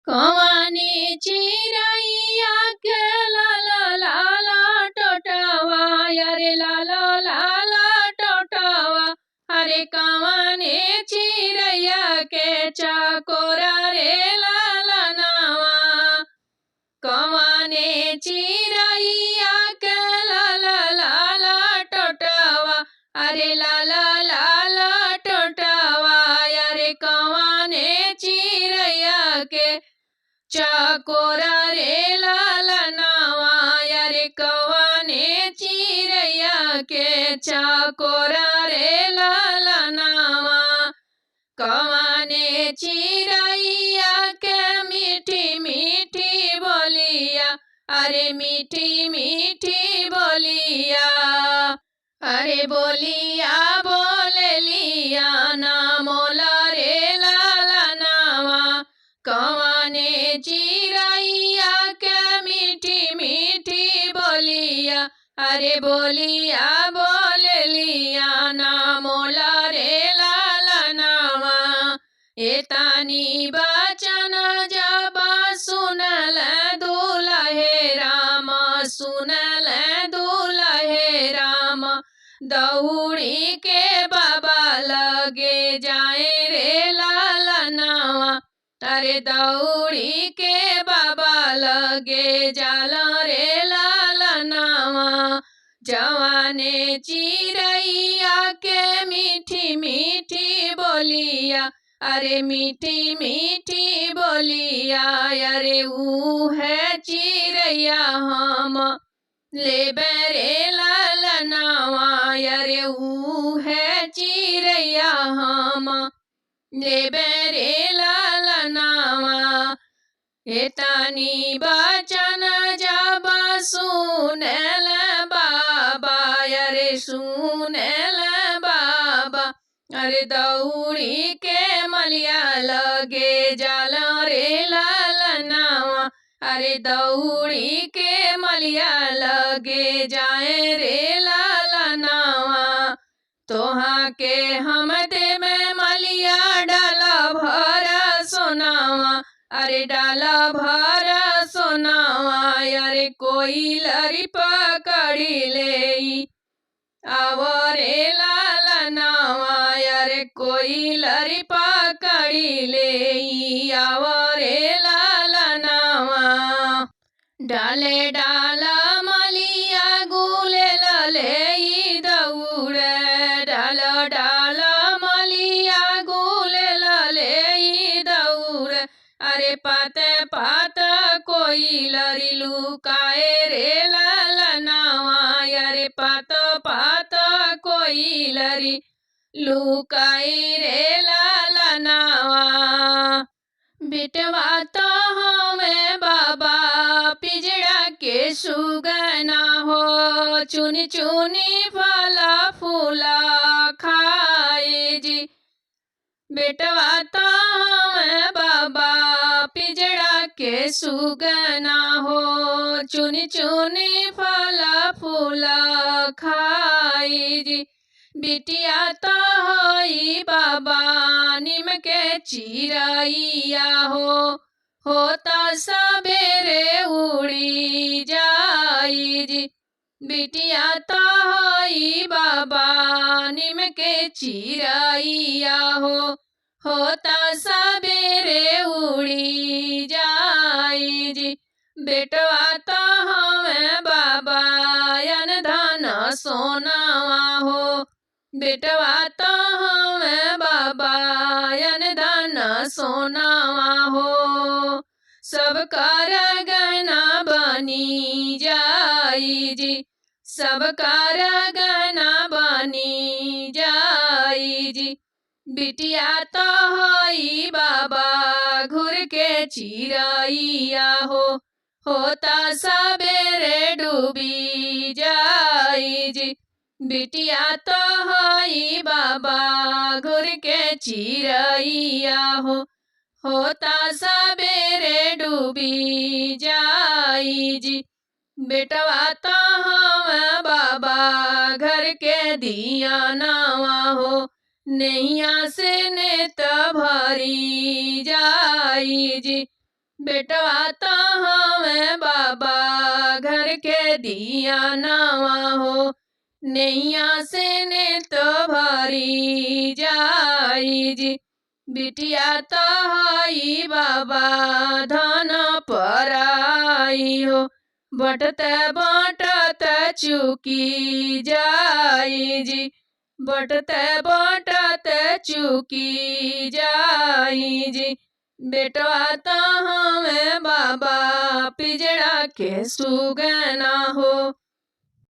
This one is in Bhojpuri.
कवनी चिरैया के लाला टोटवा अरे लाला टोटवा अरे कवनी चिरैया के चकोरा रे लालनवा कवनी चिरैया के लाला टोटवा अरे लाला टोटवा अरे कवनी चिरैया के चकोरा रे लालनवा अरे कवने चिरैया के चकोरा रे लालनवा कवने चिरैया के मीठी मीठी बोलिया अरे मीठी मीठी बोलिया अरे बोलिया बोलिया ना मोला रे लालनवा कवने चिरैया के मीठी मीठी बोलिया अरे बोलिया बोलिया ना मोला रे लालनवा एतानी बचन जब सुनल दुलहे राम सुनल दुलहे राम दौड़ी के बाबा लगे जाए रे लालनवा अरे दौड़ी के बाबा लगे जाल रे लालनवा जवाने चिरैया के मीठी मीठी बोलिया अरे मीठी मीठी बोलिया अरे ऊ है चिरैया हम लेबे रे लालनवा अरे ऊ है चिरैया हम लेबे रे लालनवा एतानी बचन जब सुनल बाबा अरे सुनल बाबा अरे दौड़ी के मलिया लगे जाल रे लालनवा अरे दौड़ी के मलिया लगे जाए रे लालनवा तोहा के हम दे में मलिया डाला भरा सोनावा अरे डाला भरा सोनावा अरे कोई लरी पकड़ी ले आवो रे लालनवा अरे कोई लरी पकड़ी ले आवो रे लालनवा डाले डाला मलिया गुले लले दौड़े डाल डाल मलिया गुले लले दौड़े अरे पाते पात कोई लरी लुकाए रे लालनवा अरे पात पात कोई लरी लुकाई रे लालनवा बिटवा तो हमें बाबा पिजड़ा के सुगना हो चुनी चुनी फला फूला खाए जी बेटवा तो हमें बाबा पिजड़ा के सुगना हो चुनी चुनी फला फूला खाए जी बिटिया तो होई बाबा निम के चिरैया होता सबेरे उड़ी जाई जी बिटिया तो होई बाबा निम के चिरैया होता सबेरे उड़ी जाई जी बेटवा तो हमें बाबा अन धन सोनावा हो बेटवा तो हमें बाबा अन धन सोनावा हो सब कर गहना बनी जाई जी सब कर गहना बनी जाई जी बिटिया तो होई बाबा घुर के चिरैया होता सबेरे डूबी जाई जी बिटिया तो होई बाबा घुर के चिरैया होता सबेरे डूबी जाई जी बेटवा तो हम बाबा घर के दिया नावा नैया से नेत भरी जाई जी बेटवा तो हमें बाबा घर के दिया नावा हो, नैया से ने तो भरी जाई जी। बिटिया तो हई बाबा धन पराई हो, बटते बटते चुकी जाई जी। बटते बटते चुकी जाई जी। बेटवा तो हमें बाबा पिजड़ा के सुगना हो।